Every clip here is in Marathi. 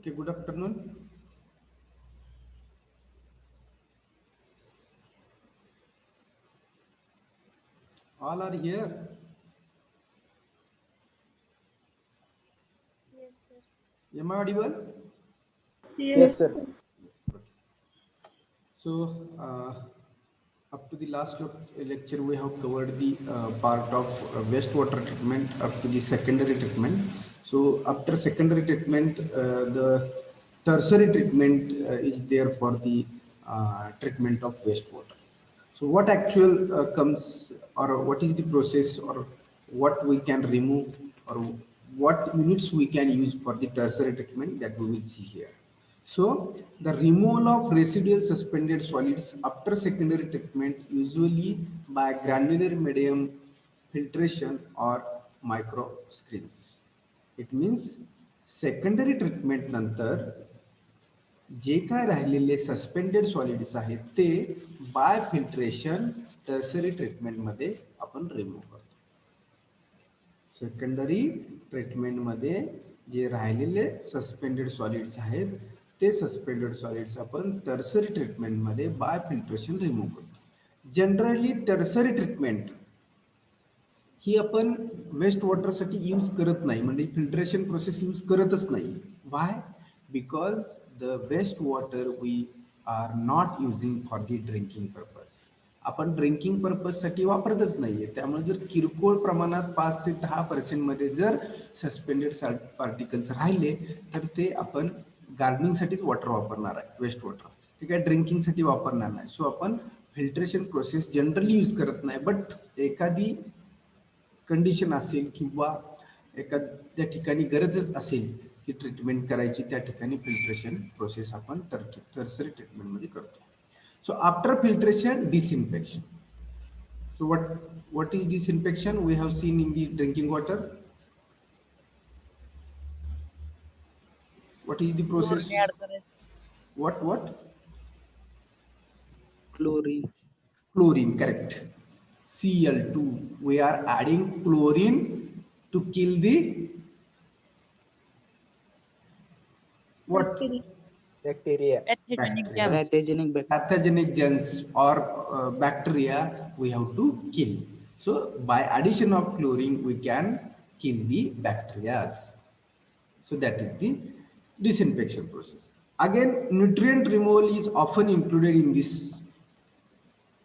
Okay, good afternoon. All are here. Yes, sir. Am I audible? Yes, Yes, sir. sir. So, up to the last lecture, we have covered the part of wastewater treatment up to the secondary treatment. So, after secondary treatment, the tertiary treatment is there for the treatment of wastewater. So, what actual comes, or what is the process, or what we can remove, or what units we can use for the tertiary treatment, that we will see here. So, the removal of residual suspended solids after secondary treatment, usually by granular medium filtration or micro screens. It means secondary treatment नंतर जे काय राहिलेले सस्पेंडेड सॉलिड्स आहेत ते बाय फिल्ट्रेशन टर्सरी ट्रीटमेंटमध्ये आपण रिमूव्ह करतो. सेकंडरी ट्रीटमेंटमध्ये जे राहिलेले सस्पेंडेड सॉलिड्स आहेत ते सस्पेंडेड सॉलिड्स आपण टर्सरी ट्रीटमेंटमध्ये बाय फिल्ट्रेशन रिमूव्ह करतो. जनरली टर्सरी ट्रीटमेंट ही आपण वेस्ट वॉटरसाठी यूज करत नाही, म्हणजे फिल्ट्रेशन प्रोसेस यूज करतच नाही. Why? Because the waste water we are not using for the drinking purpose. आपण ड्रिंकिंग पर्पजसाठी वापरतच नाहीये. त्यामुळे जर किरकोळ प्रमाणात 5 ते 10% जर सस्पेंडेड पार्टिकल्स राहिले तर ते आपण गार्डनिंगसाठीच वॉटर वापरणार आहे, वेस्ट वॉटर. ते काय ड्रिंकिंगसाठी वापरणार नाही. सो आपण फिल्ट्रेशन प्रोसेस जनरली यूज करत नाही. बट एखादी कंडिशन असेल किंवा एखाद्या ठिकाणी गरजच असेल की ट्रीटमेंट करायची, त्या ठिकाणी फिल्ट्रेशन प्रोसेस आपण टर्सरी ट्रीटमेंटमध्ये करतो. So after filtration, disinfection. So what is disinfection? We have seen in the drinking water. What is the process? Chlorine add करायचं. What? Chlorine. Chlorine, correct. Cl2. We are adding chlorine to kill the what? Bacteria. Pathogenic Bacteria. Pathogenic germs or bacteria we have to kill. So by addition of chlorine we can kill the bacteria. So that is the disinfection process. Again, nutrient removal is often included in this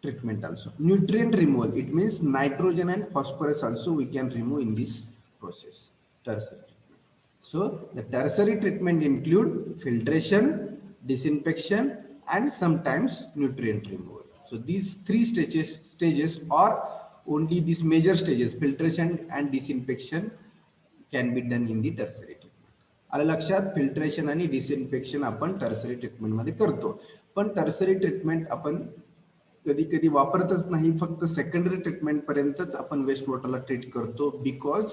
treatment also. Nutrient removal, it means nitrogen and phosphorus also we can remove in this process, tertiary treatment. So the tertiary treatment include filtration, disinfection, and sometimes nutrient removal. So these three stages or only these major stages, filtration and disinfection, can be done in the tertiary treatment. आलं लक्षात? फिल्ट्रेशन आणि डिसइन्फेक्शन आपण टर्सरी ट्रीटमेंटमध्ये करतो. पण टर्सरी ट्रीटमेंट आपण कधी कधी वापरतच नाही, फक्त सेकंडरी ट्रीटमेंट पर्यंतच आपण वेस्ट वॉटरला ट्रीट करतो. बिकॉज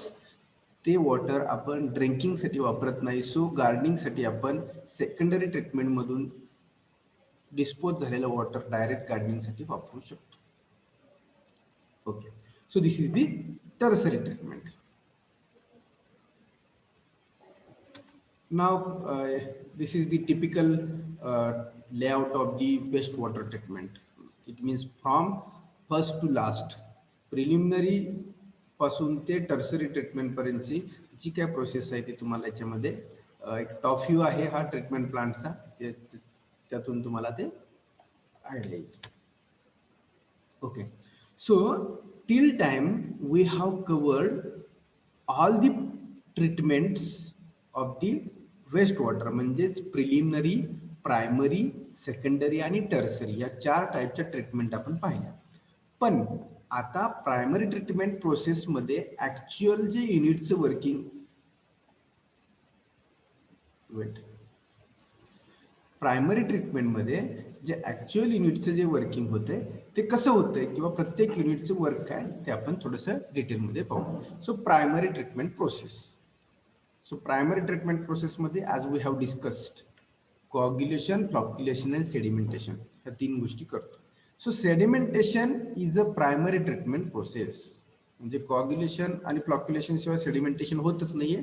ते वॉटर आपण ड्रिंकिंगसाठी वापरत नाही. सो गार्डनिंगसाठी आपण सेकंडरी ट्रीटमेंटमधून डिस्पोज झालेलं वॉटर डायरेक्ट गार्डनिंगसाठी वापरू शकतो. Okay, so this is the tertiary treatment. Now, this is the typical layout of the wastewater treatment. It means from first to last, preliminary पासून ते टर्सरी ट्रीटमेंट पर्यंतची जी काय प्रोसेस आहे ती तुम्हाला याच्यामध्ये एक टॉप व्ह्यू आहे हा ट्रीटमेंट प्लांटचा, त्यातून तुम्हाला ते आढळेल. Okay, so till time we have covered all the treatments of the waste water, म्हणजेच प्रिलिमिनरी, प्रायमरी, सेकंडरी आणि टर्सरी या 4 टाईपच्या ट्रीटमेंट आपण पाहिल्या. पण आता प्रायमरी ट्रीटमेंट प्रोसेसमध्ये ऍक्च्युअल जे युनिटचं वर्किंग, प्रायमरी ट्रीटमेंटमध्ये जे ऍक्च्युअल युनिटचं जे वर्किंग होतंय ते कसं होतंय किंवा प्रत्येक युनिटचं वर्क काय ते आपण थोडंसं डिटेलमध्ये पाहू. So primary treatment process. So primary treatment process मध्ये as we have discussed, coagulation, flocculation and sedimentation या 3 गोष्टी करतो. So sedimentation is a primary treatment process. म्हणजे कॉग्युलेशन आणि फ्लॉक्युलेशन शिवाय सेडिमेंटेशन होतच नाहीये.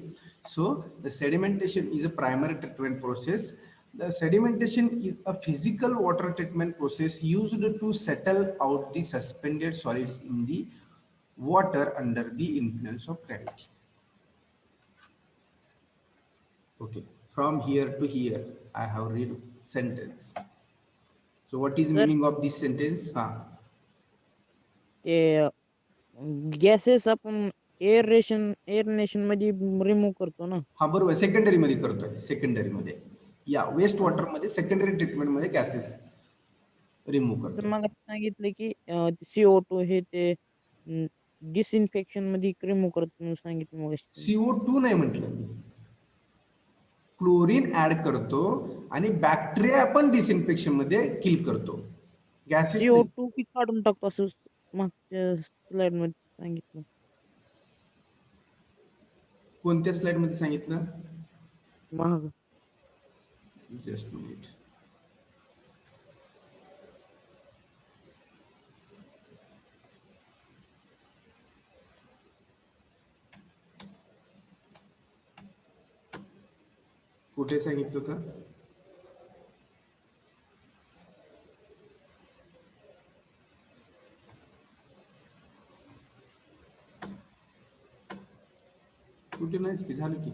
So the sedimentation is a primary treatment process. The sedimentation is a physical water treatment process used to settle out the suspended solids in the water under the influence of gravity. Okay, from here to here, I have read sentence. So what is Sir? meaning of this sentence? ते गॅसेस आपण एअर नेशन मध्ये रिमूव्ह करतो ना. हा बरोबर, सेकंडरी मध्ये करतोय. सेकंडरी मध्ये या वेस्ट वॉटर मध्ये सेकंडरी ट्रीटमेंट मध्ये गॅसेस रिमूव्ह तर करतो. मग सांगितलं की CO2 हे ते डिसइन्फेक्शन मध्ये रिमूव्ह करतो म्हणून सांगितलं मग. CO2 नाही म्हटलं मी, क्लोरीन ऍड करतो आणि बॅक्टेरिया पण डिसइन्फेक्शन मध्ये किल करतो. गॅसेस CO2 की काढून टाकतो असं मागच्या स्लाइड मध्ये सांगितलं. कोणत्या स्लाइड मध्ये सांगितलं? महाग जस्ट मिनिट. कुठे सांगितलं होतं? कुठे नाहीच की, झालं की.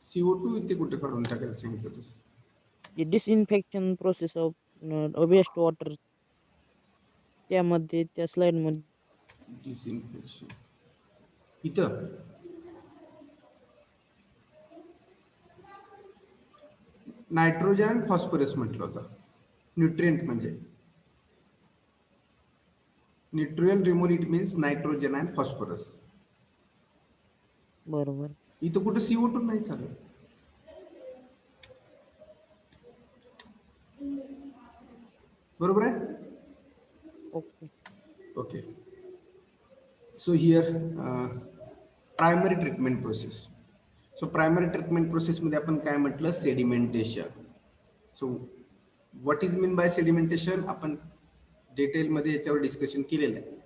CO2 इथे कुठे काढून टाकायला सांगितलं तसं? Disinfection process of waste water त्यामध्ये त्या स्लाइड मध्ये डिसइन्फेक्शन इथं नायट्रोजन आणि फॉस्फरस म्हटलं होतं. न्यूट्रिएंट म्हणजे neutral removal, it means nitrogen and phosphorus. बरोबर. इथं कुठं CO2 नाही चालू. बरोबर आहे. Okay. Okay. So here primary treatment process. So primary treatment process मध्ये आपण काय म्हटलं? Sedimentation. So what is mean by sedimentation? आपण डिटेलमध्ये याच्यावर डिस्कशन केलेलं आहे.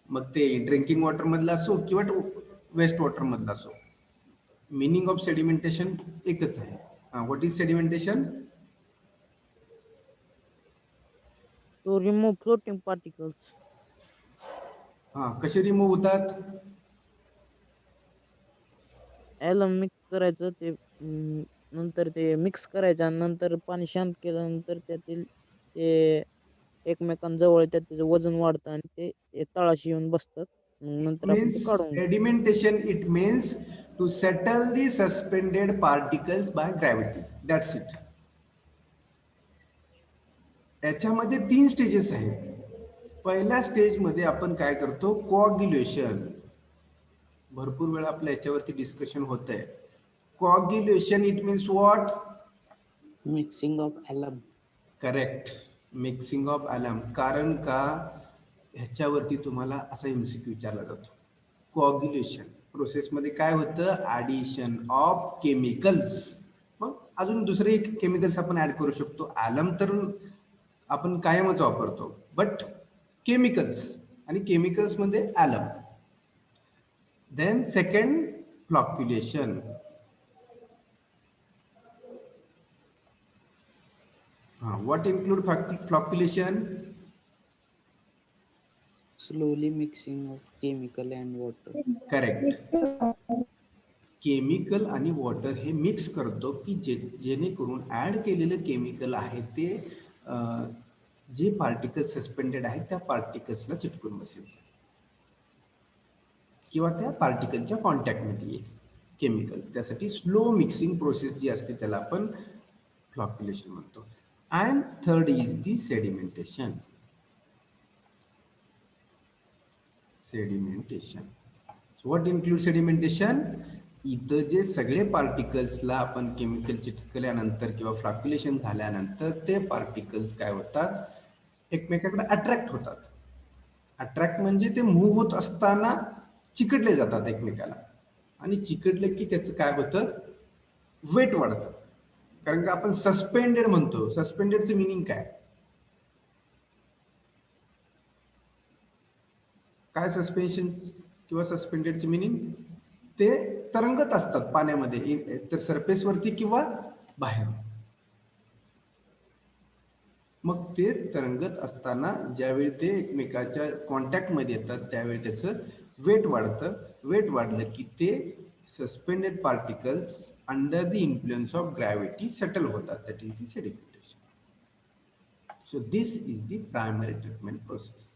मग ते ड्रिंकिंग वॉटर मधलं असो किंवा वेस्ट वॉटर मधलं असो, मिनिंग ऑफ सेडिमेंटेशन एकच आहे. What is sedimentation? To remove floating particles. कसे रिमूव्ह होतात? ॲलम मिक्स करायचं, ते नंतर ते मिक्स करायचं आणि नंतर पाणी शांत केल्यानंतर त्यातील ते एकमेकांजवळ येतात, त्याचं वजन वाढतं आणि ते तळाशी येऊन बसतात. मग नंतर आपण ते Means काढून sedimentation, it means to settle the suspended particles by gravity. That's it. याच्यामध्ये 3 स्टेजेस आहेत. पहिल्या स्टेज मध्ये आपण काय करतो? कोऑग्युलेशन. भरपूर वेळा आपल्या याच्यावरती डिस्कशन होत आहे. Coagulation it means what? Mixing of alum. Correct, mixing of alum. कारण का ह्याच्यावरती तुम्हाला असा MCQ विचारला जातो. कोऑग्युलेशन प्रोसेसमध्ये काय होतं? Addition of chemicals. मग अजून दुसरे केमिकल्स आपण ऍड करू शकतो. ॲलम तर आपण कायमच वापरतो, बट केमिकल्स, आणि केमिकल्स मध्ये alum. Then second, flocculation. What include flocculation? Slowly mixing of chemical and water. Correct. Chemical आणि वॉटर हे मिक्स करतो की जेणेकरून ऍड केलेलं केमिकल आहे ते जे पार्टिकल्स सस्पेंडेड आहेत त्या पार्टिकल्सला चिटकून बसेल किंवा त्या पार्टिकलच्या कॉन्टॅक्टमध्ये येईल केमिकल्स. त्यासाठी स्लो मिक्सिंग प्रोसेस जी असते त्याला आपण फ्लॉक्युलेशन म्हणतो. And third is the sedimentation. Sedimentation. What include sedimentation? इथं जे सगळे पार्टिकल्सला आपण केमिकल चिटकल्यानंतर किंवा फ्लॉक्युलेशन झाल्यानंतर ते पार्टिकल्स काय होतात? एकमेकाकडे अट्रॅक्ट होतात. अट्रॅक्ट म्हणजे ते मूव्ह होत असताना चिकटले जातात एकमेकाला, आणि चिकटले की त्याचं काय होतं? वेट वाढतं. कारण का आपण सस्पेंडेड म्हणतो. सस्पेंडेडचं मिनिंग काय? काय सस्पेन्शन किंवा सस्पेंडेडचे मिनिंग? ते तरंगत असतात पाण्यामध्ये, तर सरफेसवरती किंवा बाहेर. मग ते तरंगत असताना ज्यावेळी ते एकमेकाच्या कॉन्टॅक्टमध्ये येतात त्यावेळी त्याचं वेट वाढतं. वेट वाढलं की ते suspended particles under the influence of gravity settle होतात. That is the sedimentation. So this is the primary treatment process.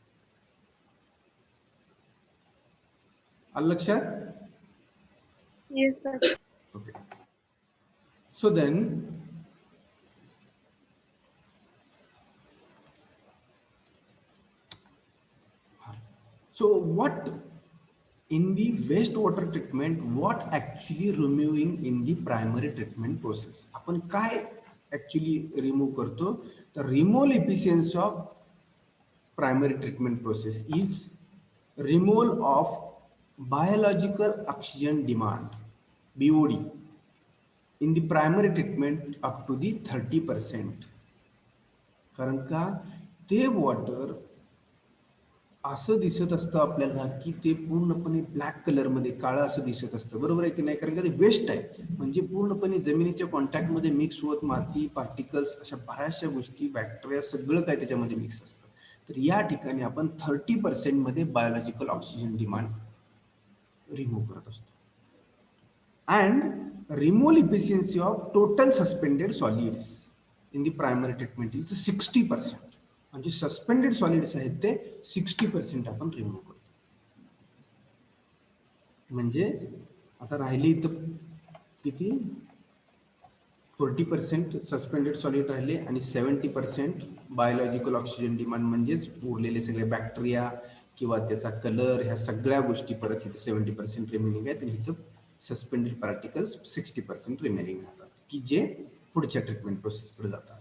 आलं लक्षात? Yes, sir. Okay. So then, so what in the wastewater treatment, what actually removing in the primary treatment process? आपण काय actually remove करतो? The removal efficiency of primary treatment process is removal of biological oxygen demand, BOD, in the primary treatment up to the 30%. कारण का ते वॉटर असं दिसत असतं आपल्याला की ते पूर्णपणे ब्लॅक कलरमध्ये काळं असं दिसत असतं. बरोबर आहे की नाही? कारण का ते वेस्ट आहे, म्हणजे पूर्णपणे जमिनीच्या कॉन्टॅक्टमध्ये मिक्स होत माती, पार्टिकल्स, अशा बऱ्याचशा गोष्टी, बॅक्टेरिया, सगळं काय त्याच्यामध्ये मिक्स असतं. तर या ठिकाणी आपण 30% मध्ये बायोलॉजिकल ऑक्सिजन डिमांड रिमूव्ह करत असतो. And removal efficiency of total suspended solids in the primary treatment is 60%. म्हणजे सस्पेंडेड सॉलिड्स आहेत ते 60% आपण रिमूव्ह करतो. म्हणजे आता राहिली इथं किती? 40% सस्पेंडेड सॉलिड राहिले आणि 70% बायोलॉजिकल ऑक्सिजन डिमांड, म्हणजेच उरलेले सगळे बॅक्टेरिया किंवा त्याचा कलर, ह्या सगळ्या गोष्टी परत इथे 70% रिमेनिंग आहेत. आणि इथं सस्पेंडेड पार्टिकल्स 60% रिमेनिंग राहतात, की जे पुढच्या ट्रीटमेंट प्रोसेसकडे जातात.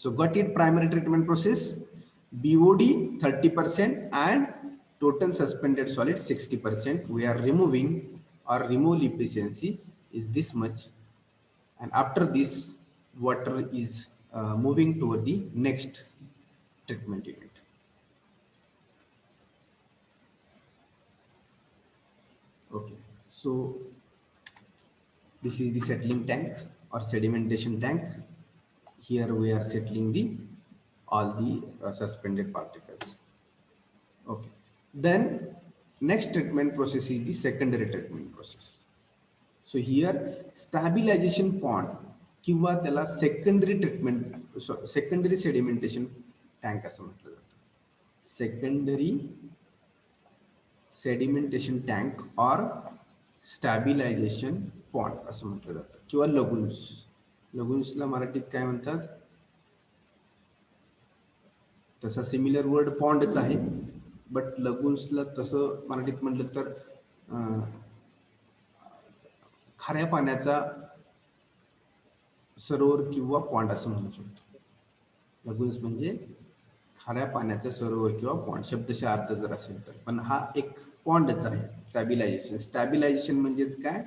So got it? Primary treatment process, BOD 30% and total suspended solid 60%. We are removing, or removal efficiency is this much. And after this, water is moving toward the next treatment unit. Okay, so this is the settling tank or sedimentation tank. Here we are settling all the suspended particles. Okay. Then next treatment process is the secondary treatment process. So here stabilization pond किंवा त्याला secondary treatment, secondary sedimentation tank असं म्हटलं जातं. Secondary sedimentation tank or stabilization pond असं म्हटलं जातं, किंवा लगुन्स. लगुन्सला मराठीत काय म्हणतात? तसा सिमिलर वर्ड पॉन्डच आहे, बट लगुन्सला तसं मराठीत म्हटलं तर खाऱ्या पाण्याचा सरोवर किंवा पॉन्ड असं म्हणू शकतो. लगुन्स म्हणजे खाऱ्या पाण्याचा सरोवर किंवा पॉन्ड, शब्दशः अर्थ जर असेल तर. पण हा एक पॉन्डच आहे. स्टॅबिलायझेशन, स्टॅबिलायझेशन म्हणजेच काय?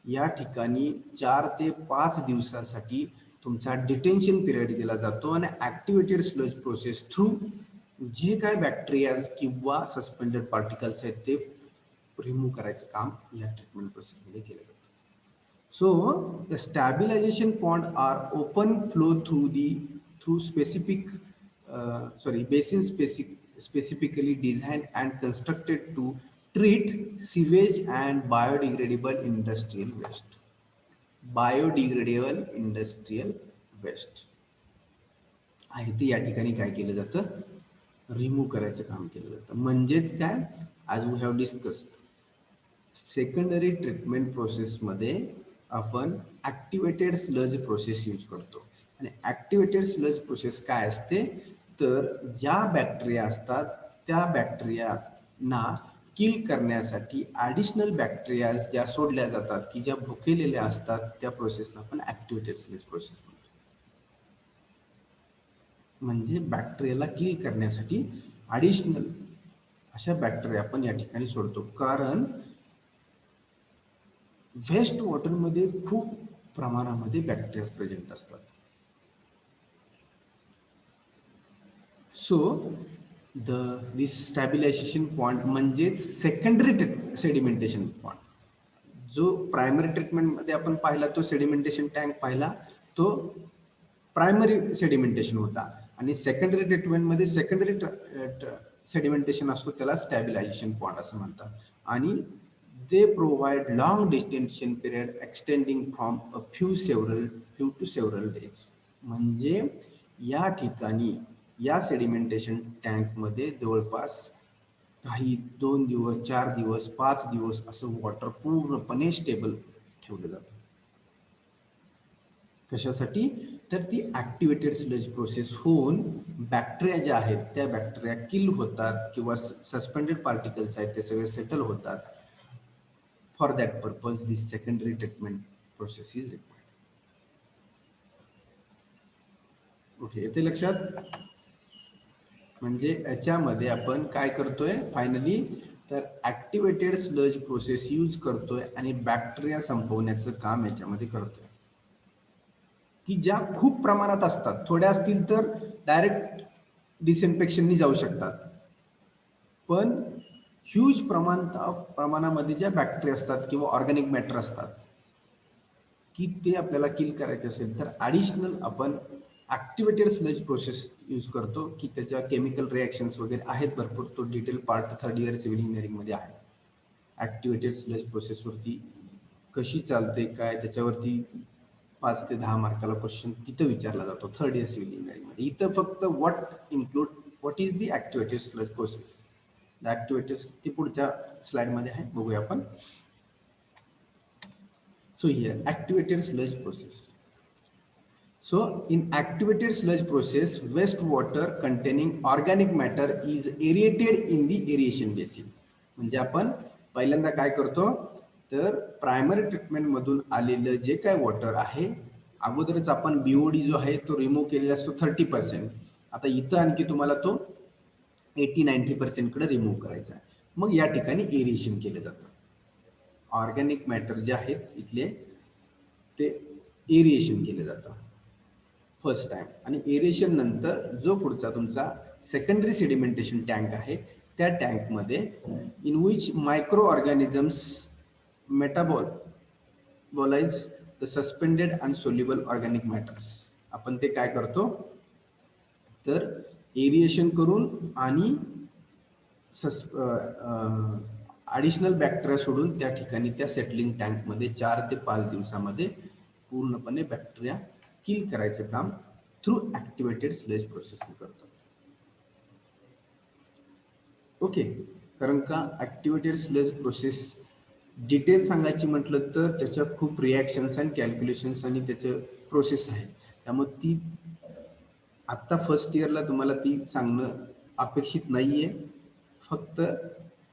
या ठिकाणी 4 ते 5 दिवसासाठी तुमचा डिटेन्शन पिरियड दिला जातो आणि ऍक्टिव्हेटेड स्लज प्रोसेस थ्रू जे काय बॅक्टेरियाज किंवा सस्पेंडेड पार्टिकल्स आहेत ते रिमूव्ह करायचं काम या ट्रीटमेंट प्रोसेसमध्ये केलं जातं. So the stabilisation pond are open flow through specific basin specifically designed and constructed to treat sewage and biodegradable industrial waste. Biodegradable industrial waste आहे ते या ठिकाणी काय केलं जातं? रिमूव्ह करायचं काम केलं जातं. म्हणजेच काय? आज we have discussed secondary treatment प्रोसेसमध्ये आपण ऍक्टिव्हेटेड स्लज प्रोसेस यूज करतो. आणि ऍक्टिव्हेटेड स्लज प्रोसेस काय असते? तर ज्या बॅक्टेरिया असतात त्या बॅक्टेरियाना किल करण्यासाठी ॲडिशनल बॅक्टेरिया ज्या सोडल्या जातात की ज्या भुकेलेल्या असतात, त्या प्रोसेसला आपण ऍक्टिव्हेटेड स्लज प्रोसेस म्हणतो. म्हणजे बॅक्टेरियाला किल करण्यासाठी ॲडिशनल अशा बॅक्टेरिया आपण या ठिकाणी सोडतो. कारण वेस्ट वॉटरमध्ये खूप प्रमाणामध्ये बॅक्टेरिया प्रेझेंट असतात. So दिस स्टॅबिलायझेशन पॉइंट म्हणजेच सेकंडरी सेडिमेंटेशन पॉइंट. जो प्रायमरी ट्रीटमेंटमध्ये आपण पाहिला तो सेडिमेंटेशन टँक पाहिला, तो प्रायमरी सेडिमेंटेशन होता. आणि सेकंडरी ट्रीटमेंटमध्ये सेकंडरी सेडिमेंटेशन असतो, त्याला स्टॅबिलायझेशन पॉइंट असं म्हणतात. आणि they provide long detention period extending from a few to several days. म्हणजे या ठिकाणी या सेडिमेंटेशन टँक मध्ये जवळपास काही 2 दिवस 4 दिवस 5 दिवस असं वॉटर पूर्णपणे स्टेबल ठेवलं जातं. कशासाठी? तर ती ऍक्टिव्हेटेड स्लज प्रोसेस होऊन बॅक्टेरिया ज्या आहेत त्या बॅक्टेरिया किल होतात किंवा सस्पेंडेड पार्टिकल्स आहेत ते सगळे सेटल होतात. For that purpose, this secondary treatment process is required. Okay, येते लक्षात? म्हणजे याच्यामध्ये आपण काय करतोय फायनली, तर ऍक्टिव्हेटेड स्लज प्रोसेस यूज करतोय आणि बॅक्टेरिया संपवण्याचं काम याच्यामध्ये करतोय, की ज्या खूप प्रमाणात असतात. थोड्या असतील तर डायरेक्ट डिसइन्फेक्शननी जाऊ शकतात, पण ह्यूज प्रमाणामध्ये ज्या बॅक्टेरिया असतात किंवा ऑर्गॅनिक मॅटर असतात की ते आपल्याला किल करायचे असेल तर ॲडिशनल आपण ऍक्टिव्हेटेड स्लज प्रोसेस यूज करतो, की त्याच्या केमिकल रिॲक्शन्स वगैरे आहेत भरपूर. तो detail part 3rd year civil इंजिनिअरिंगमध्ये आहे. ऍक्टिव्हेटेड स्लज प्रोसेसवरती कशी चालते काय, त्याच्यावरती 5 ते 10 मार्काला क्वेश्चन तिथं विचारला जातो 3rd इयर सिव्हिल इंजिनिअरिंगमध्ये. इथं फक्त what is the activated sludge process. The activated ती पुढच्या स्लाइडमध्ये आहे, बघूया आपण. So here activated sludge process. So in activated sludge process, wastewater containing organic matter is aerated in the aeration basin. म्हणजे आपण पहिल्यांदा काय करतो, तर प्रायमरी ट्रीटमेंट मधून आलेलं जे काय वॉटर आहे, अगोदरच आपण बीओडी जो आहे तो रिमूव्ह केलेला असतो 30%. आता इथं आणखी तुम्हाला तो 80-90% कडे रिमूव्ह करायचा आहे. मग या ठिकाणी एरिएशन केलं जातं. ऑर्गॅनिक मॅटर जे आहेत इथले ते एरिएशन केले जातं फर्स्ट टाइम. आणि एरिएशन नंतर जो पुढचा तुमचा सेकंडरी सेडिमेंटेशन टँक आहे, त्या टँकमध्ये in which micro organisms metabolise the suspended and soluble organic matters. आपण ते काय करतो, तर एरिएशन करून आणि ॲडिशनल बॅक्टेरिया सोडून त्या ठिकाणी त्या सेटलिंग टँकमध्ये 4 ते 5 दिवसामध्ये पूर्णपणे बॅक्टेरिया किल करायचं काम थ्रू ऍक्टिव्हेटेड स्लज प्रोसेसने करतो. ओके, कारण का ऍक्टिव्हेटेड स्लज प्रोसेस डिटेल सांगायची म्हटलं तर त्याच्या खूप रिॲक्शन्स आणि कॅल्क्युलेशन्स आणि त्याचं प्रोसेस आहे. त्यामुळे ती आत्ता फर्स्ट इयरला तुम्हाला ती सांगणं अपेक्षित नाहीये. फक्त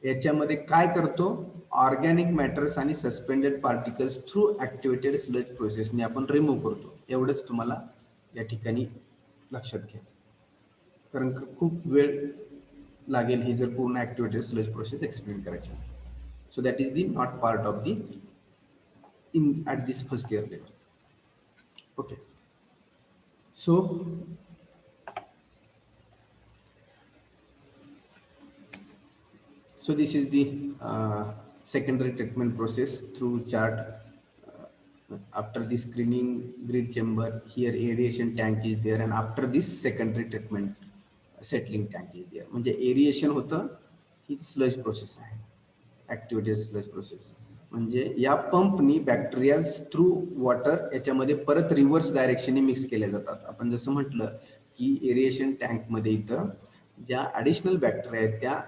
याच्यामध्ये काय करतो, ऑर्गॅनिक मॅटर्स आणि suspended particles through activated sludge प्रोसेसने आपण रिमूव्ह करतो, एवढंच तुम्हाला या ठिकाणी लक्षात घ्यायचं. कारण खूप वेळ लागेल ही जर पूर्ण ऍक्टिव्हेटेड स्लज प्रोसेस एक्सप्लेन करायची. So that is the not part of the in at this first year level. Okay, so So this is the secondary treatment process through chart. After the screening grid chamber, here aeration tank is there, and after this secondary treatment settling tank is there. म्हणजे aeration होतं, ही sludge process आहे, activated sludge process. म्हणजे या पंपनी बॅक्टेरिया थ्रू वॉटर याच्यामध्ये परत रिव्हर्स डायरेक्शनने मिक्स केल्या जातात. आपण जसं म्हटलं की एरिएशन टँकमध्ये इथं ज्या ॲडिशनल बॅक्टेरिया आहेत त्या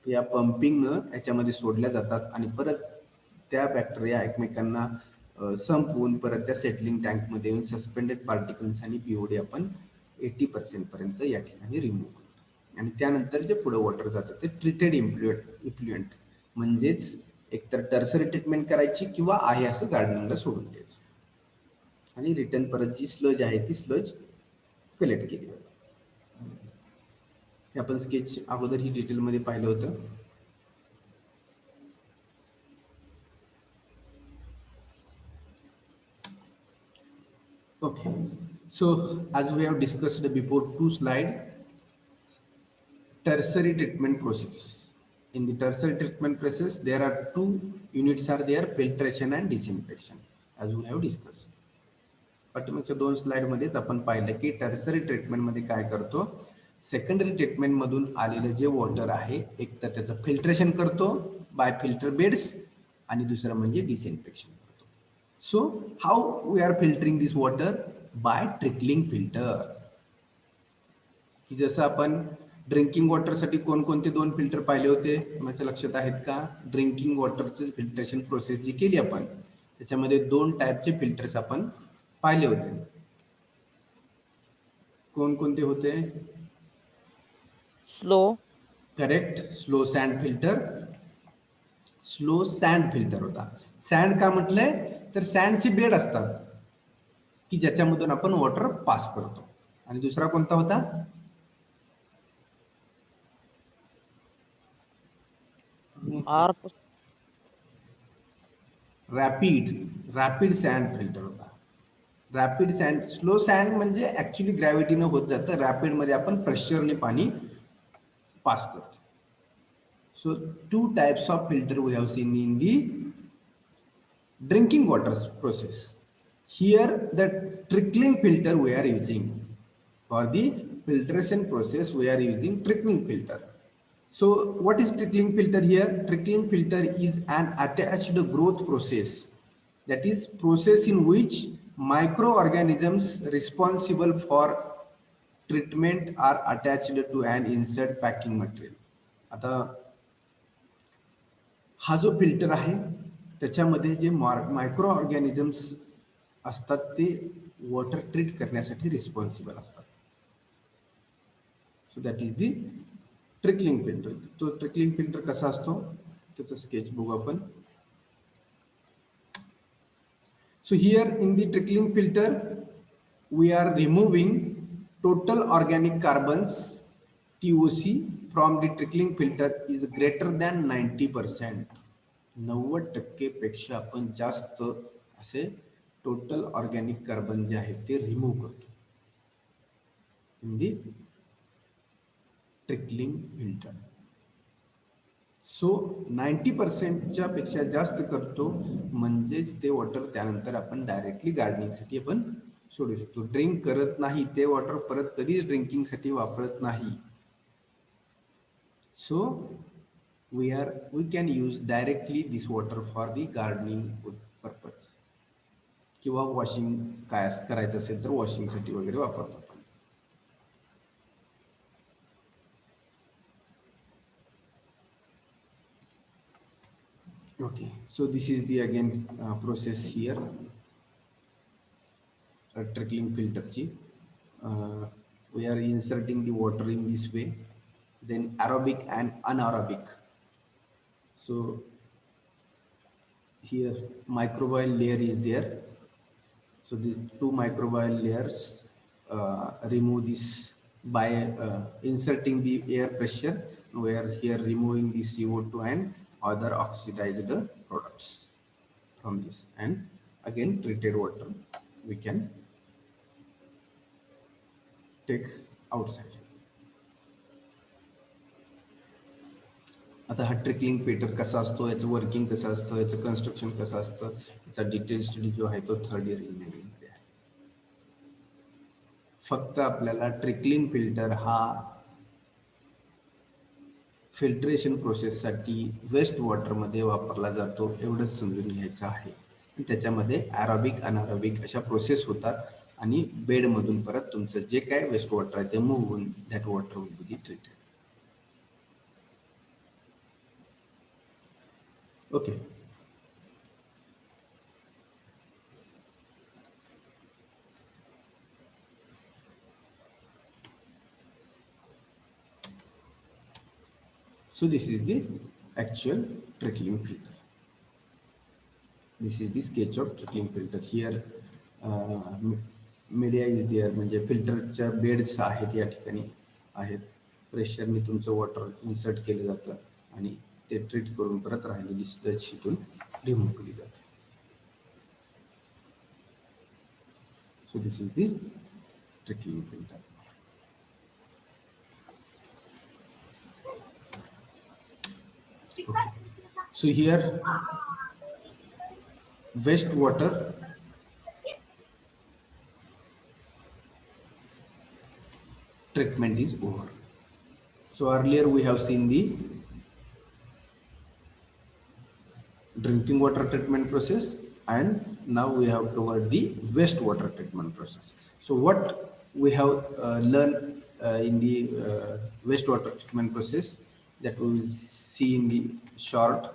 या पंपिंगनं याच्यामध्ये सोडल्या जातात आणि परत त्या बॅक्टेरिया एकमेकांना संपवून परत त्या सेटलिंग टँकमध्ये येऊन सस्पेंडेड पार्टिकल्स आणि पीओडी आपण 80% पर्यंत या ठिकाणी रिमूव्ह करतो. आणि त्यानंतर जे पुढे वॉटर जातं ते ट्रीटेड इफ्लुएंट म्हणजेच एकतर टर्सरी ट्रीटमेंट करायची किंवा आहे असं गार्डनिंगला सोडून द्यायचं आणि रिटर्न परत जी स्लज आहे ती स्लज कलेक्ट केली जाते. आपण स्केच अगोदर ही डिटेलमध्ये पाहिलं होतं. Okay, so as we have discussed before 2 slides, tertiary treatment process. In the tertiary treatment process, there are two units are there, filtration and disinfection, as we have discussed. पाठीमागच्या 2 स्लाइड मध्येच आपण पाहिलं की टर्सरी ट्रीटमेंट मध्ये काय करतो, सेकंडरी ट्रीटमेंट मधून आलेलं जे वॉटर आहे एक तर त्याचं फिल्ट्रेशन करतो बाय फिल्टर बेड्स आणि दुसरं म्हणजे डिसइन्फेक्शन करतो. So how we are filtering this water? By trickling filter. की जसं आपण ड्रिंकिंग वॉटरसाठी कोणकोणते 2 फिल्टर पाहिले होते तुमच्या लक्षात आहेत का? ड्रिंकिंग वॉटरचे फिल्ट्रेशन प्रोसेस जी केली आपण त्याच्यामध्ये 2 टाईपचे फिल्टर्स आपण पाहिले होते. कोणकोणते होते? Slow. Correct, slow sand filter. Slow sand filter होता. सँड का म्हटलंय तर सँडचे बेड असतात की ज्याच्यामधून आपण वॉटर पास करतो. आणि दुसरा कोणता होता? आर्प. रॅपिड सँड फिल्टर होता. रॅपिड सँड, स्लो सँड म्हणजे ऍक्च्युली ग्रॅव्हिटीनं होत जातं, रॅपिड मध्ये आपण प्रेशरने पाणी पास करतो. So 2 types of filter we have seen in the drinking water process. Here the trickling filter we are using. For the filtration process we are using trickling filter. So what is trickling filter here? Trickling filter is an attached growth process. That is process in which microorganisms responsible for treatment are attached to an insert packing material. आता हा जो फिल्टर आहे त्याच्यामध्ये जे मायक्रो ऑर्गॅनिझम्स असतात ते वॉटर ट्रीट करण्यासाठी रिस्पॉन्सिबल असतात. So that is the trickling filter. तो ट्रिकलिंग फिल्टर कसा असतो त्याचं स्केच बघू आपण. So here in the trickling filter we are removing total organic carbons TOC from the trickling filter is greater than 90%. 90% पेक्षा आपण जास्त असे टोटल ऑर्गॅनिक कार्बन जे आहेत ते रिमूव्ह करतो in the trickling filter. So 90% पेक्षा जास्त करतो म्हणजेच ते वॉटर त्यानंतर आपण डायरेक्टली गार्डनिंगसाठी आपण सोडू शकतो. ड्रिंक करत नाही ते वॉटर परत कधीच ड्रिंकिंगसाठी वापरत नाही. So we can use directly this water for the gardening purpose. किंवा वॉशिंग काय करायचं असेल तर वॉशिंग साठी वगैरे वापरतो आपण. Okay, so this is the again process here. Trickling filter ची we are inserting the water in this way. Then aerobic and anaerobic. So here microbial layer is there. So these 2 microbial layers remove this by inserting the air pressure. We are here removing the CO2 and other oxidized products from this, and again treated water we can take outside. आता हा ट्रिकलिंग फिल्टर कसा असतो, याचं वर्किंग कसं असतं, याचं कन्स्ट्रक्शन कसं असतं, याचा डिटेल स्टडी जो आहे तो 3rd इयर इंजिनिअरिंग मध्ये आहे. फक्त आपल्याला ट्रिकलिंग फिल्टर हा फिल्ट्रेशन प्रोसेससाठी वेस्ट वॉटर मध्ये वापरला जातो एवढंच समजून घ्यायचं आहे. त्याच्यामध्ये ॲरोबिक अनारोबिक अशा प्रोसेस होतात आणि बेडमधून परत तुमचं जे काय वेस्ट वॉटर आहे ते मूव्ह होऊन that water will be treated. Okay. So this is the actual trickling filter. This is the sketch of trickling filter. Here media is there, म्हणजे फिल्टरच्या बेड्स आहेत या ठिकाणी आहेत. प्रेशरने तुमचं वॉटर इन्सर्ट केलं जातं आणि ते ट्रीट करून परत राहिलेली स्लज शीटून रिमूव्ह केली जाते. So this is the trickling filter. Okay. So here wastewater treatment is over. So earlier we have seen the drinking water treatment process, and now we have covered the wastewater treatment process. So what we have learned in the wastewater treatment process, that we will see in the short.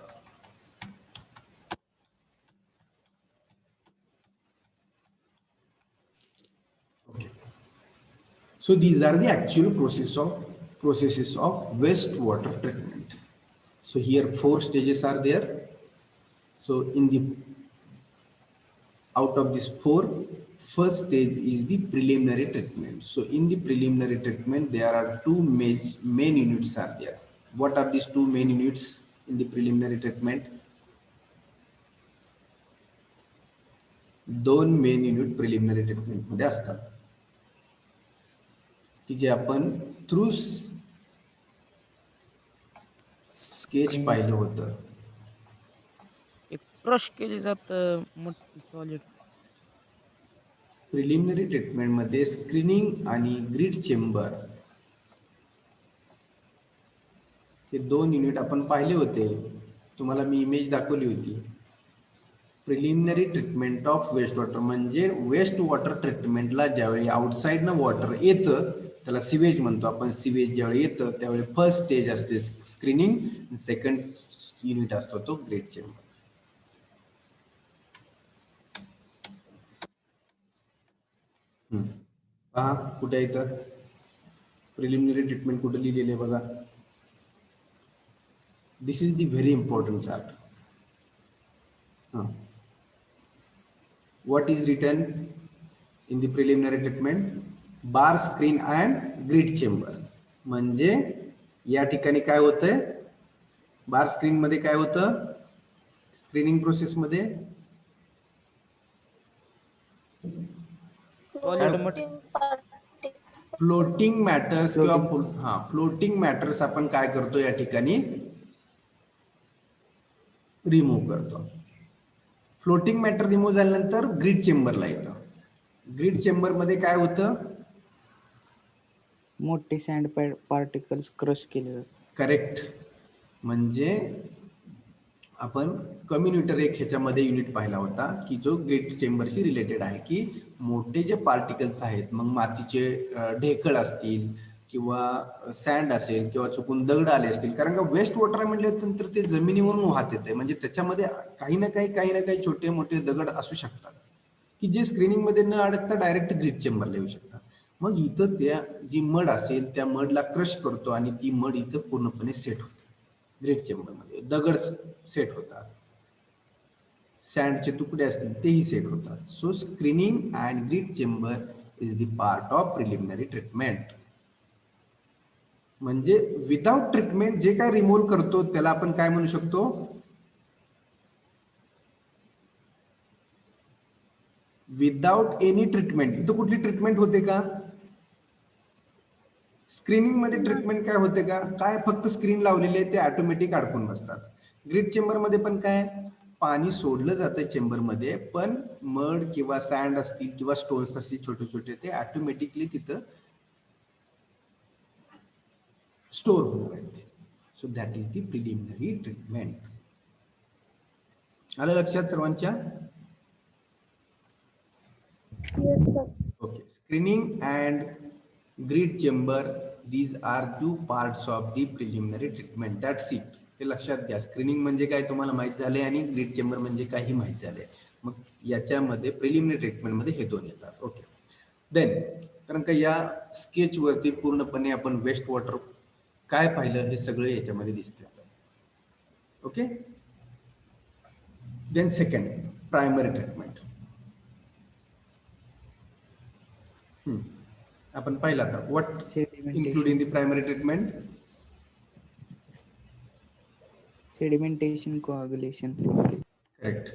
Okay. So these are the actual processes of wastewater treatment. So here 4 stages are there. So in the out of these 4, first stage is the preliminary treatment. So in the preliminary treatment, there are 2 main units are there. What are these 2 main units in the preliminary treatment? 2 main unit preliminary treatment मध्ये असतात, की जे आपण थ्रू स्केच पाहिलं होतं. एक क्रश केली जातं मट्टी सॉलिड. प्रिलिमिनरी ट्रीटमेंट मध्ये स्क्रीनिंग आणि ग्रीड चेंबर हे 2 युनिट आपण पाहिले होते. तुम्हाला मी इमेज दाखवली होती. Preliminary treatment of waste water म्हणजे वेस्ट वॉटर ट्रीटमेंटला ज्यावेळी आउटसाइडनं वॉटर येतं त्याला सिवेज म्हणतो आपण. सिवेज ज्यावेळी येतं त्यावेळी फर्स्ट स्टेज असते स्क्रीनिंग, सेकंड युनिट असतो तो ग्रेड चेंबर. पहा कुठे येतं प्रिलिमिनरी ट्रीटमेंट कुठे लिहिलेले बघा. This is the very important chart. What is written in the preliminary treatment? Bar, screen and grid chamber. म्हणजे या ठिकाणी काय होतंय, बार स्क्रीन मध्ये काय होतं, स्क्रीनिंग प्रोसेस मध्ये फ्लोटिंग मॅटर्स किंवा फ्लोटिंग मॅटर्स आपण काय करतो या ठिकाणी रिमूव्ह करतो. फ्लोटिंग मॅटर रिमूव्ह झाल्यानंतर ग्रीड चेंबरला येतं. ग्रीड चेंबर मध्ये काय होतं, मोठे सँड पार्टिकल्स क्रश केले जातात. करेक्ट. म्हणजे आपण कम्युनिटर एक ह्याच्यामध्ये युनिट पाहिला होता की जो ग्रीड चेंबरशी रिलेटेड आहे, की मोठे जे पार्टिकल्स आहेत, मग मातीचे ढेकळ असतील किंवा सँड असेल किंवा चुकून दगड आले असतील, कारण का वेस्ट वॉटर म्हटल्यानंतर ते जमिनीवरून वाहत येते. म्हणजे त्याच्यामध्ये काही ना काही छोटे मोठे दगड असू शकतात की जे स्क्रीनिंग मध्ये न अडकता डायरेक्ट ग्रीड चेंबरला येऊ शकतात. मग इथं त्या जी मड असेल त्या मडला क्रश करतो आणि ती मड इथं पूर्णपणे सेट होते. ग्रीड चेंबरमध्ये दगड सेट होतात, सँडचे तुकडे असतील तेही सेट होतात. So screening and grit chamber is the part of preliminary treatment. म्हणजे विदाउट ट्रीटमेंट जे काय रिमूव्ह करतो त्याला आपण काय म्हणू शकतो, विदाउट एनी ट्रीटमेंट. इथं कुठली ट्रीटमेंट होते का, स्क्रीनिंग मध्ये ट्रीटमेंट काय होते का, काय फक्त स्क्रीन लावलेले आहे ते ऑटोमॅटिक अडकून बसतात. ग्रीड चेंबर मध्ये पण काय पाणी सोडलं जातं चेंबर मध्ये, पण मड किंवा सँड असतील किंवा स्टोन्स असतील छोटे छोटे ते ऑटोमॅटिकली तिथं स्टोर होणार आहेत. So that is the preliminary treatment. आलं लक्षात सर्वांच्या? Yes, sir. Okay. Screening and grit chamber, these are 2 parts of the preliminary treatment. That's it. हे लक्षात घ्या. स्क्रीनिंग म्हणजे काय तुम्हाला माहित झाले आणि ग्रीड चेंबर म्हणजे काही माहित झाले. मग याच्यामध्ये प्रिलिमिनरी ट्रीटमेंट मध्ये हे 2 येतात. ओके. देन कारण का या स्केच वरती पूर्णपणे आपण वेस्ट वॉटर काय पाहिलं हे सगळं याच्यामध्ये दिसते. Okay. Then second primary treatment. आपण पाहिला आता what including the primary treatment. Sedimentation, coagulation. Correct.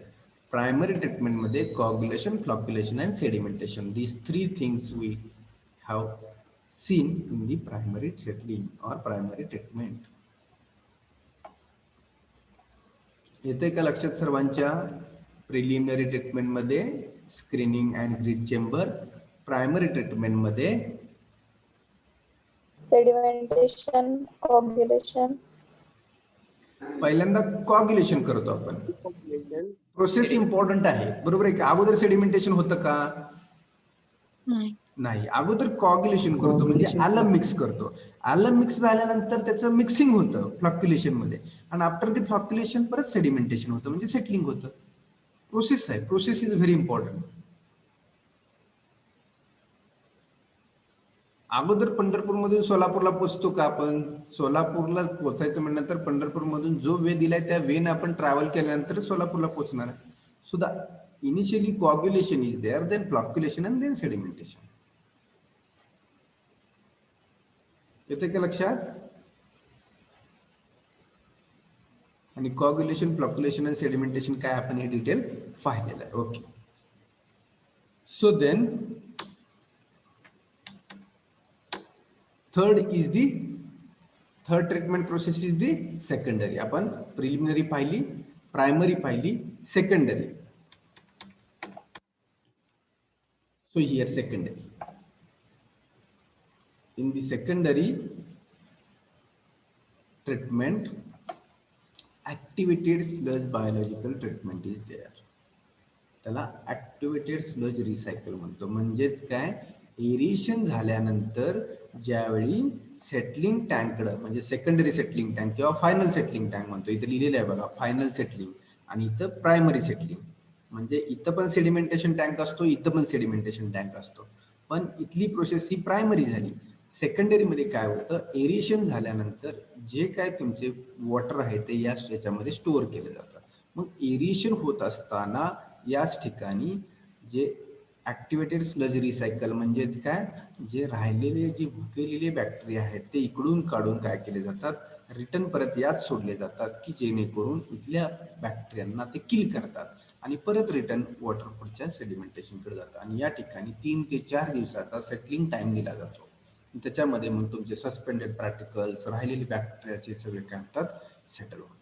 Primary treatment मध्ये coagulation, flocculation and sedimentation, these 3 things we have seen in the primary treatment or primary treatment. येतंय का लक्षात सर्वांच्या? प्रिलिमिनरी ट्रीटमेंटमध्ये screening and grit chamber, primary ट्रीटमेंटमध्ये सेडिमेंटेशन, कोagulation, पहिल्यांदा कॉग्युलेशन करतो आपण. प्रोसेस इम्पॉर्टंट आहे, बरोबर आहे का? अगोदर सेडिमेंटेशन होतं का? नाही, अगोदर कॉग्युलेशन करतो, म्हणजे ॲलम मिक्स करतो. ॲलम मिक्स झाल्यानंतर त्याचं मिक्सिंग होतं फ्लॉक्युलेशन मध्ये, आणि आफ्टर द फ्लॉक्युलेशन परत सेडिमेंटेशन होतं, म्हणजे सेटलिंग होतं. प्रोसेस आहे, प्रोसेस इज व्हेरी इम्पॉर्टंट. अगोदर पंढरपूरमधून सोलापूरला पोहोचतो का आपण? सोलापूरला पोहोचायचं म्हणल्यानंतर पंढरपूरमधून जो वे दिलाय त्या वेने आपण ट्रॅव्हल केल्यानंतर सोलापूरला पोहोचणार आहे. So the initially coagulation is there, then flocculation and then sedimentation. येते का लक्षात? आणि coagulation, flocculation and sedimentation काय आपण हे डिटेल पाहिलेलं आहे. Okay. So then third treatment process is the secondary. आपण प्रिलिमिनरी पाहिली, प्रायमरी पाहिली, secondary. So here secondary. In the secondary treatment, activated sludge biological treatment is there. त्याला activated sludge recycle म्हणतो. म्हणजेच काय, एरिएशन झाल्यानंतर ज्यावेळी सेटलिंग टँककडं, म्हणजे सेकंडरी सेटलिंग टँक किंवा फायनल सेटलिंग टँक म्हणतो, इथे लिहिलेलं आहे बघा, फायनल सेटलिंग, आणि इथं प्रायमरी सेटलिंग. म्हणजे इथं पण सेडिमेंटेशन टँक असतो, इथं पण सेडिमेंटेशन टँक असतो, पण इथली प्रोसेस ही प्रायमरी झाली. सेकंडरी मध्ये काय होतं, एरिएशन झाल्यानंतर जे काय तुमचे वॉटर आहे ते याच्यामध्ये स्टोअर केले जातं. मग एरिएशन होत असताना याच ठिकाणी जे ऍक्टिव्हेटेड स्लज रिसायकल, म्हणजेच काय, जे राहिलेले जे भुकेलेले बॅक्टेरिया आहेत ते इकडून काढून काय केले जातात, रिटर्न परत यात सोडले जातात, की जेणेकरून इथल्या बॅक्टेरियांना ते किल करतात आणि परत रिटर्न वॉटर पुढच्या सेडिमेंटेशनकडे जातं. आणि या ठिकाणी 3 ते 4 दिवसाचा सेटलिंग टाइम दिला जातो. त्याच्यामध्ये मग तुमचे सस्पेंडेड पार्टिकल्स, राहिलेले बॅक्टेरियाचे सगळे काय होतात, सेटल होतात.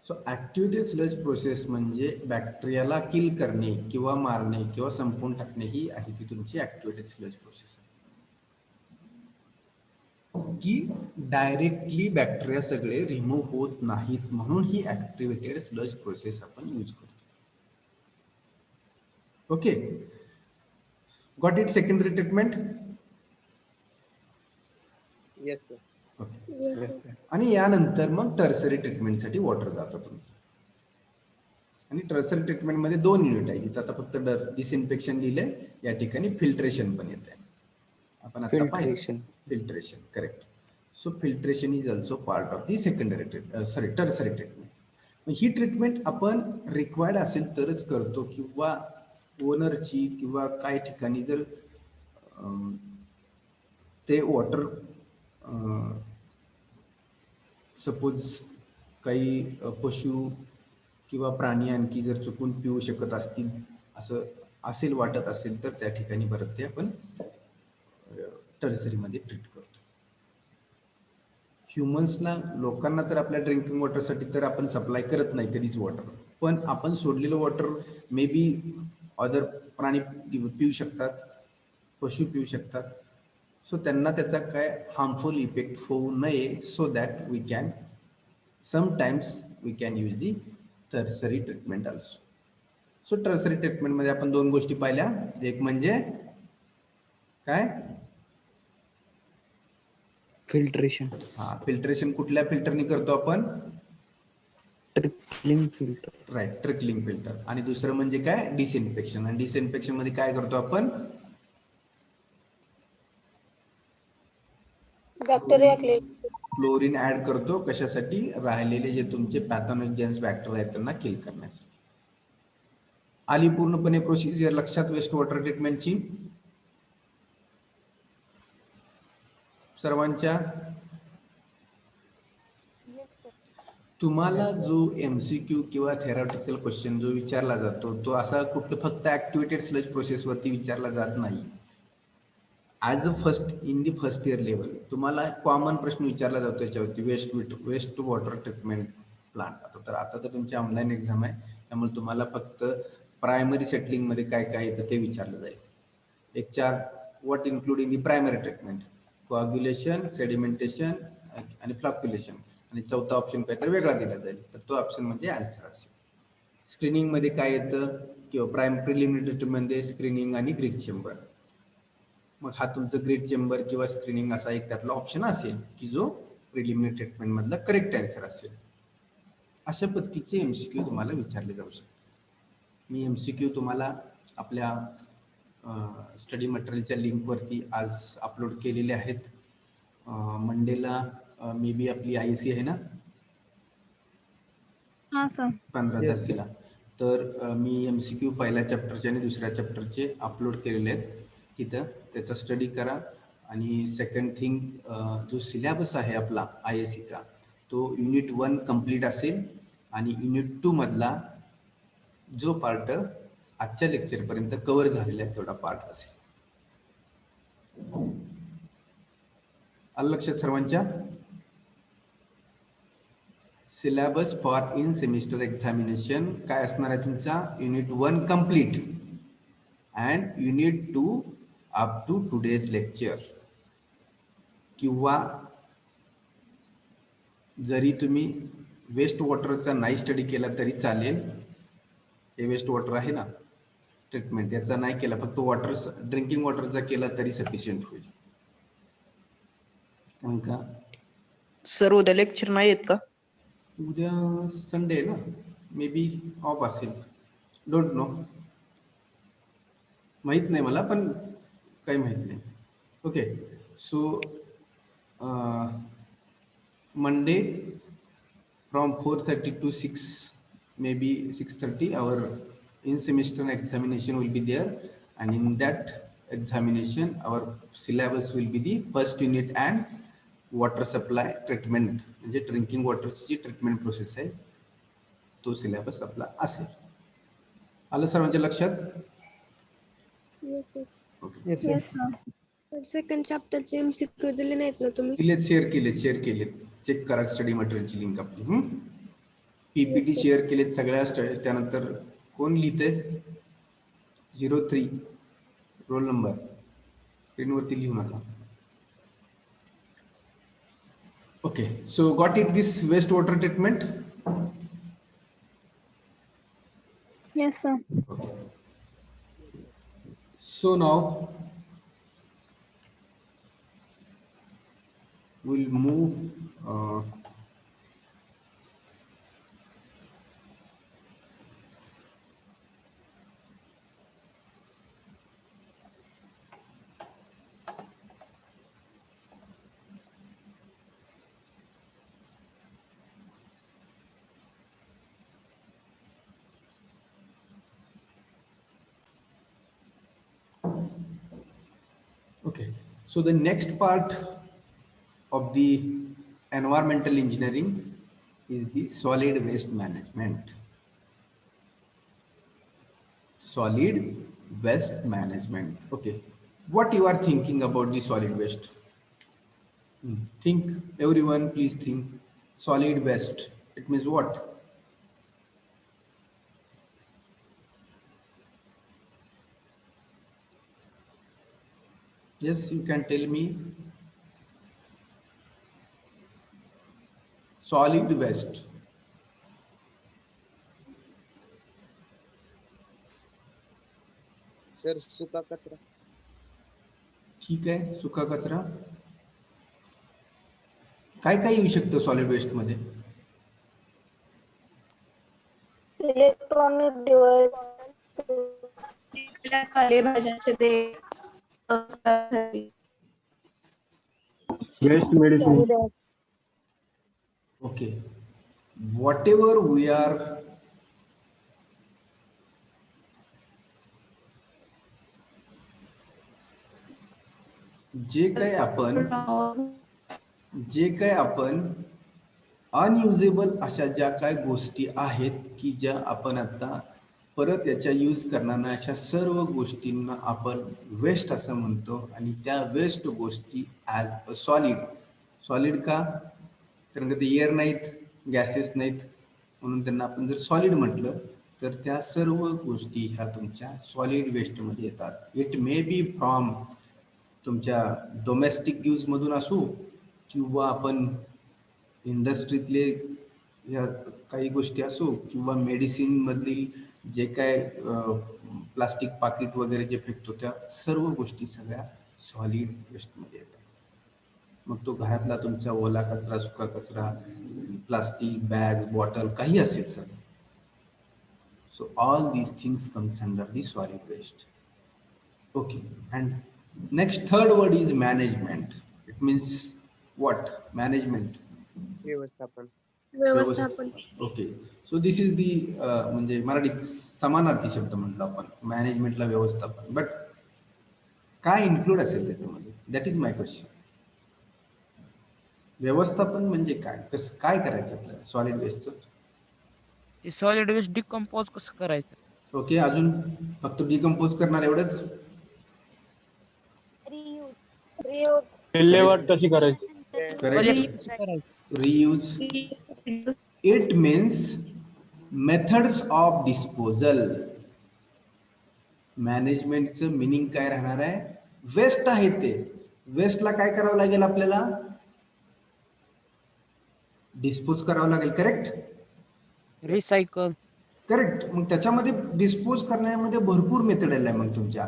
सो ऍक्टिव्हेटेड स्लज प्रोसेस म्हणजे बॅक्टेरियाला किल करणे किंवा मारणे किंवा संपवून टाकणे ही आहे ती तुमची ऍक्टिव्हेटेड स्लज प्रोसेस आहे. की डायरेक्टली बॅक्टेरिया सगळे रिमूव्ह होत नाहीत, म्हणून ही ऍक्टिव्हेटेड स्लज प्रोसेस आपण यूज करतो. Okay, got it? Secondary treatment. Yes sir. Okay. आणि यानंतर मग टर्सरी ट्रीटमेंटसाठी वॉटर जातं तुमचं. आणि टर्सरी ट्रीटमेंट मध्ये 2 युनिट आहे. इथं आता फक्त डिसइन्फेक्शन लिहिलंय, या ठिकाणी फिल्ट्रेशन पण येत आहे. आपण आता पाहिलं filtration, correct. So filtration is also part of the secondary tertiary treatment. He treatment आपण रिक्वायर्ड असेल तरच करतो, किंवा ओनरची किंवा काही ठिकाणी जर ते वॉटर सपोज काही पशु किंवा प्राणी आणखी जर चुकून पिऊ शकत असतील, असं असेल वाटत असेल, तर त्या ठिकाणी परत ते आपण टर्सरीमध्ये ट्रीट करतो. ह्युमन्सना, लोकांना तर आपल्या ड्रिंकिंग वॉटरसाठी तर आपण सप्लाय करत नाही कधीच वॉटर, पण आपण सोडलेलं वॉटर मे बी अदर प्राणी पिऊ शकतात, पशु पिऊ शकतात. सो त्यांना त्याचा काय हार्मफुल इफेक्ट होऊ नये, so that we can sometimes we can use the tertiary treatment also. So tertiary ट्रीटमेंटमध्ये आपण 2 गोष्टी पाहिल्या. एक म्हणजे काय, फिल्ट्रेशन. हा, फिल्ट्रेशन कुठल्या फिल्टरनी करतो आपण? Trickling filter. Right, trickling filter. आणि दुसरं म्हणजे काय, डिसइन्फेक्शन. आणि डिसइन्फेक्शन मध्ये काय करतो आपण? Bacteria clean. क्लोरीन ऍड करतो. कशासाठी? राहिलेले जे तुमचे पॅथोजेन्स बॅक्टेरिया आहेत त्यांना किल करण्यासाठी. आली पूर्णपणे प्रोसिजर लक्षात वेस्ट वॉटर ट्रीटमेंटची सर्वांच्या? तुम्हाला जो MCQ किंवा थेरॉटिकल क्वेश्चन जो विचारला जातो, तो असा कुठलं फक्त ऍक्टिव्हेटेड स्लज प्रोसेस वरती विचारला जात नाही. As a first year level तुम्हाला कॉमन प्रश्न विचारला जातो याच्यावरती वेस्ट वॉटर ट्रीटमेंट प्लांट. आता तर तुमची ऑनलाईन एक्झाम आहे, त्यामुळे तुम्हाला फक्त प्रायमरी सेटलिंगमध्ये काय काय येतं ते विचारलं जाईल. एक 4 what include in the primary treatment, coagulation, sedimentation आणि फ्लॉक्युलेशन, आणि चौथा ऑप्शन काहीतरी वेगळा दिला जाईल, तर तो ऑप्शन म्हणजे आन्सर असेल. स्क्रीनिंगमध्ये काय येतं किंवा प्रिलिमिनरी ट्रीटमेंटमध्ये स्क्रीनिंग आणि ग्रीड चेंबर. मग हा तुमचं ग्रीड चेंबर किंवा स्क्रीनिंग असा एक त्यातला ऑप्शन असेल की जो प्रिलिमिनरी ट्रीटमेंट मधला करेक्ट आन्सर असेल. अशा पद्धतीचे एमसीक्यू तुम्हाला विचारले जाऊ शकतात. मी एमसीक्यू तुम्हाला आपल्या स्टडी मटेरियलच्या लिंकवरती आज अपलोड केलेले आहेत. मंडेला मे बी आपली IC आहे ना हा सर. 15 Yes, तारखेला, तर मी एमसीक्यू पहिल्या चॅप्टरचे आणि दुसऱ्या चॅप्टरचे अपलोड केलेले आहेत तिथं. त्याचा स्टडी करा. आणि सेकंड थिंग, जो सिलेबस आहे आपला ISCचा तो युनिट 1 कंप्लीट असेल आणि युनिट 2 मधला जो पार्ट आजच्या लेक्चरपर्यंत कव्हर झालेला आहे तेवढा पार्ट असेल. आलं लक्षात सर्वांच्या? Syllabus for in semester examination काय असणार आहे तुमचा? Unit 1 complete and unit 2 up to today's lecture. किंवा जरी तुम्ही वेस्ट वॉटरचा नाही स्टडी केला तरी चालेल. हे वेस्ट वॉटर आहे ना ट्रीटमेंट, याचा नाही केला, फक्त ड्रिंकिंग वॉटरचा केला तरी सफिशियंट होईल. कारण का सर उद्या लेक्चर नाही आहेत का? उद्या संडे ना, मे बी ऑफ असेल, डोंट नो, माहीत नाही मला, पण काही माहीत नाही. Okay, so Monday from 4:30 to 6, maybe 6:30, our in-semester examination will be there, and in that examination our syllabus will be the first unit and water supply treatment, म्हणजे ड्रिंकिंग वॉटरची जी ट्रीटमेंट प्रोसेस आहे तो सिलेबस आपला असेल. आलं सर्वांच्या लक्षात? Yes sir. Okay, yes, sir. Yes sir. Second चॅप्टरचे MCQ दिले नाहीत ना तुम्ही? दिलेत, शेअर केलेत. चेक करा स्टडी मटेरियलची लिंक आपली. PPT Yes, sir. शेअर केलेत सगळ्या स्टडी. त्यानंतर कोण लिहितंय? 03 रोल नंबर स्क्रीनवरती लिहू नका. Okay, so got it this waste water treatment? Yes sir. Okay. So now we'll move okay, so the next part of the environmental engineering is the solid waste management. Solid waste management. Okay, what you are thinking about the solid waste? Think, everyone, please think. Solid waste, it means what? Yes, you can tell me. Solid waste. Sir सुका कचरा. ठीक आहे, सुका कचरा. काय काय येऊ शकतं सॉलिड वेस्ट मध्ये? इलेक्ट्रॉनिक डिव्हाइस, पालेभाज्यांचे ते Waste medicine. Okay, whatever we are जे काय आपण अनयुजेबल अशा ज्या काय गोष्टी आहेत की ज्या आपण आता परत याच्या यूज करताना अशा सर्व गोष्टींना आपण वेस्ट असं म्हणतो आणि त्या वेस्ट गोष्टी ॲज अ सॉलिड का, कारण का ते एअर नाहीत, गॅसेस नाहीत, म्हणून त्यांना आपण जर सॉलिड म्हटलं तर त्या सर्व गोष्टी ह्या तुमच्या सॉलिड वेस्टमध्ये येतात. इट मे बी फ्रॉम तुमच्या डोमेस्टिक यूजमधून असू किंवा आपण इंडस्ट्रीतले ह्या काही गोष्टी असो किंवा मेडिसिनमधील जे काय प्लास्टिक पाकिट वगैरे जे फेकतो त्या सर्व गोष्टी सगळ्या सॉलिड वेस्टमध्ये येतात. मग तो घरातला तुमचा ओला कचरा, सुका कचरा, प्लास्टिक बॅग, बॉटल काही असेल सगळं. So all these things comes under the solid waste. Okay, and next third word is management. It means what? Management, व्यवस्थापन. व्यवस्थापन. Okay. So this is the म्हणजे मराठीत समानार्थी शब्द म्हटलं आपण मॅनेजमेंटला व्यवस्थापन. बट काय इन्क्लूड असेल त्याच्यामध्ये? That is my question. व्यवस्थापन म्हणजे काय? कसं काय करायचं आपल्याला सॉलिड वेस्टचं? ते सॉलिड वेस्ट डिकम्पोज कसं करायचं? ओके, अजून फक्त डिकम्पोज करणार एवढंच? रियूज. विल्हेवाट कशी करायची? करेक्ट. कलेक्ट कसं करायचं? Reuse. It means methods of disposal. मॅनेजमेंटचं मिनिंग काय राहणार आहे? वेस्ट आहे ते वेस्टला काय करावं लागेल आपल्याला? डिस्पोज करावं लागेल. करेक्ट. रिसायकल. करेक्ट. मग त्याच्यामध्ये डिस्पोज करण्यामध्ये भरपूर मेथड आल्या. मग तुमच्या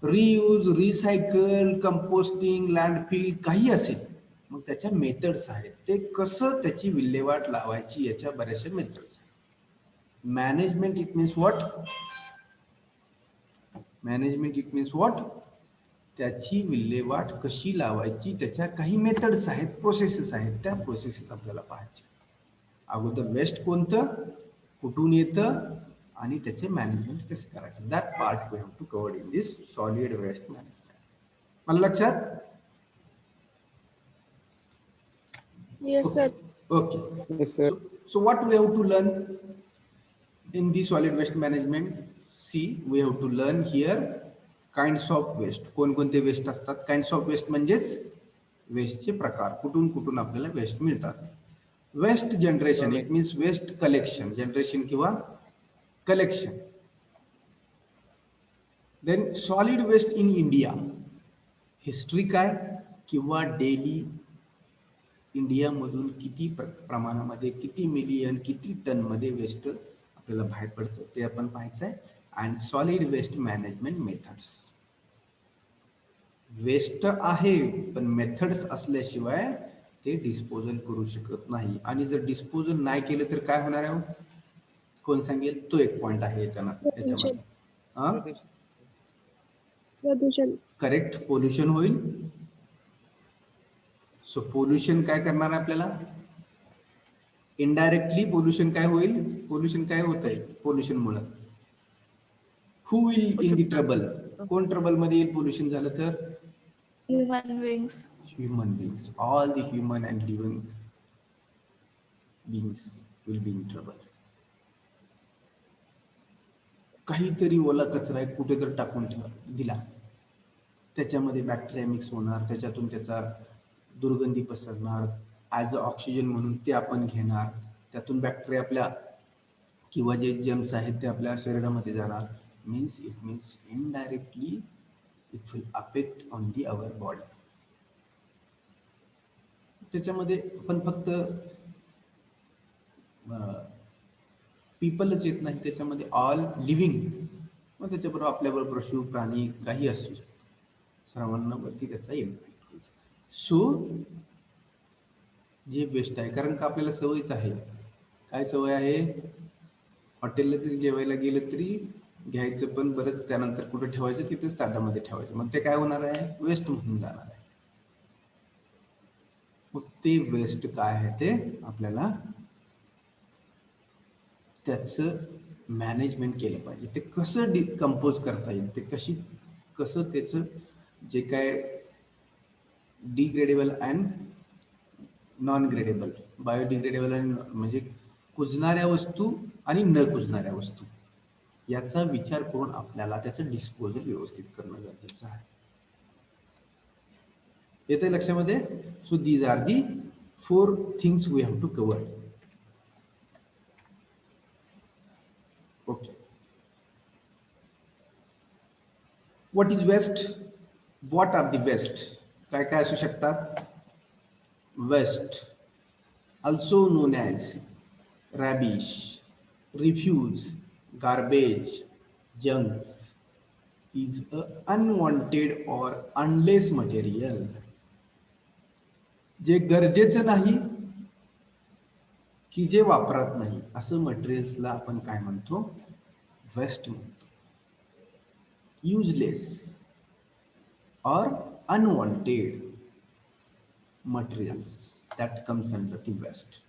रियूज, रिसायकल, कंपोस्टिंग, लँडफिल काही असेल, मग त्याच्या मेथड्स आहेत. ते कसं त्याची विल्हेवाट लावायची याच्या बऱ्याचशा methods. Management it means what? Management it means what? त्याची विल्हेवाट कशी लावायची त्याच्या काही मेथड्स आहेत, प्रोसेसेस आहेत. त्या प्रोसेसेस आपल्याला पाहायच्या. अगोदर वेस्ट कोणतं, कुठून येतं आणि त्याचे मॅनेजमेंट कसे करायचे. That part we have to cover in this solid waste management. मला लक्षात? Yes, sir. Okay. Yes, sir. So what we have to learn in the solid waste management? See, we have to learn here kinds of waste. कोणकोणते वेस्ट असतात? काइंड्स ऑफ वेस्ट म्हणजेच वेस्टचे प्रकार, कुठून कुठून आपल्याला वेस्ट मिळतात. Waste generation it means waste collection, generation किंवा collection. Then solid waste in India, history काय किंवा डेली इंडियामधून किती प्रमाणामध्ये, किती मिलियन, किती टनमध्ये वेस्ट आपल्याला बाहेर पडतं ते आपण पाहायचं आहे. And solid waste management methods. Waste आहे पण मेथड्स असल्याशिवाय ते डिस्पोजल करू शकत नाही. आणि जर डिस्पोजल नाही केलं तर काय होणार आहे? कोण सांगेल? तो एक पॉइंट आहे याच्यामध्ये. प्रदूषण. करेक्ट. पोल्युशन होईल. सो पोल्युशन काय करणार आहे आपल्याला? इनडायरेक्टली पोल्युशन काय होईल? पोल्युशन काय होत आहे पोल्युशन मुळे? हु विल इन दी ट्रबल? कोण ट्रबल मध्ये येईल पोल्युशन झालं तर? Human beings. Human beings. All the human and living beings will be in trouble. काहीतरी ओला कचरा कुठे तर टाकून दिला, त्याच्यामध्ये बॅक्टेरिया मिक्स होणार, त्याच्यातून त्याचा दुर्गंधी पसरणार. ॲज अ ऑक्सिजन म्हणून ते आपण घेणार, त्यातून बॅक्टेरिया आपल्या किंवा जे जर्म्स आहेत ते आपल्या शरीरामध्ये जाणार. Means it means indirectly it will affect on the our body. त्याच्यामध्ये आपण फक्त पीपलच येत नाही, त्याच्यामध्ये ऑल लिव्हिंग, मग त्याच्याबरोबर आपल्याबरोबर पशु प्राणी काही असू शकतात, सर्वांवरती त्याचा इम्पॅक्ट होईल. सो जे बेस्ट आहे, कारण का आपल्याला सवयच आहे. काय सवय आहे? हॉटेलला जरी जेवायला गेलं तरी घ्यायचं, पण बरंच त्यानंतर कुठं ठेवायचं? तिथेच ताटामध्ये ठेवायचं. मग ते काय होणार आहे? वेस्ट म्हणून जाणार आहे. मग ते वेस्ट काय आहे ते आपल्याला त्याचं मॅनेजमेंट केलं पाहिजे. ते कसं डिकम्पोज करता येईल, ते कसं त्याचं जे काय degradable and non gradable, biodegradable आणि म्हणजे कुजणाऱ्या वस्तू आणि न कुजणाऱ्या वस्तू, याचा विचार करून आपल्याला त्याचं डिस्पोजल व्यवस्थित करणं गरजेचं आहे. येते लक्षामध्ये. So these are the 4 things we have to cover. Okay. What is waste? What are the waste? काय काय असू शकतात? Waste also known as rubbish, refuse, garbage, junks is a unwanted or unless material. जे गरजेचं नाही की जे वापरात नाही असं मटेरियल्सला आपण काय म्हणतो? वेस्ट म्हणतो. Useless or unwanted materials that comes under the waste.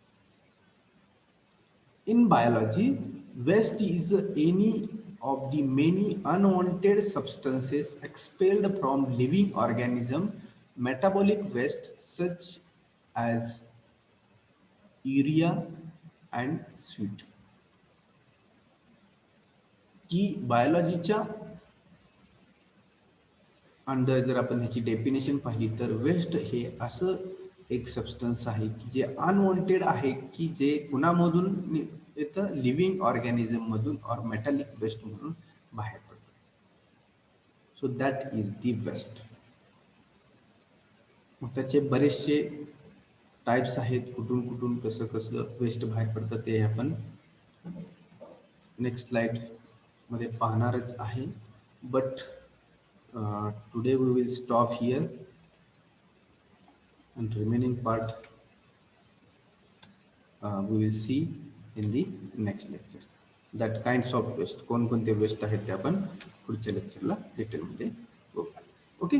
In biology, waste is any of the many unwanted substances expelled from living organism. Metabolic waste such as urea and sweat. की बायोलॉजीच्या अंडर जर आपण ह्याची डेफिनेशन पाहिली तर वेस्ट हे असं एक सबस्टन्स आहे की जे अनवॉन्टेड आहे, की जे कुणामधून येतं? लिव्हिंग ऑर्गॅनिझम मधून और मेटॅलिक वेस्ट म्हणून बाहेर पडतं. So that is the waste. मग त्याचे बरेचसे टाइप्स आहेत, कुठून कुठून कसं कसं वेस्ट बाहेर पडतं ते आपण नेक्स्ट स्लाइड मध्ये पाहणारच आहे. But today we will stop here and remaining part we will see in the next lecture. That kinds of waste, कोणकोणते वेस्ट आहेत ते आपण पुढच्या लेक्चरला डिटेल मध्ये बघू. ओके.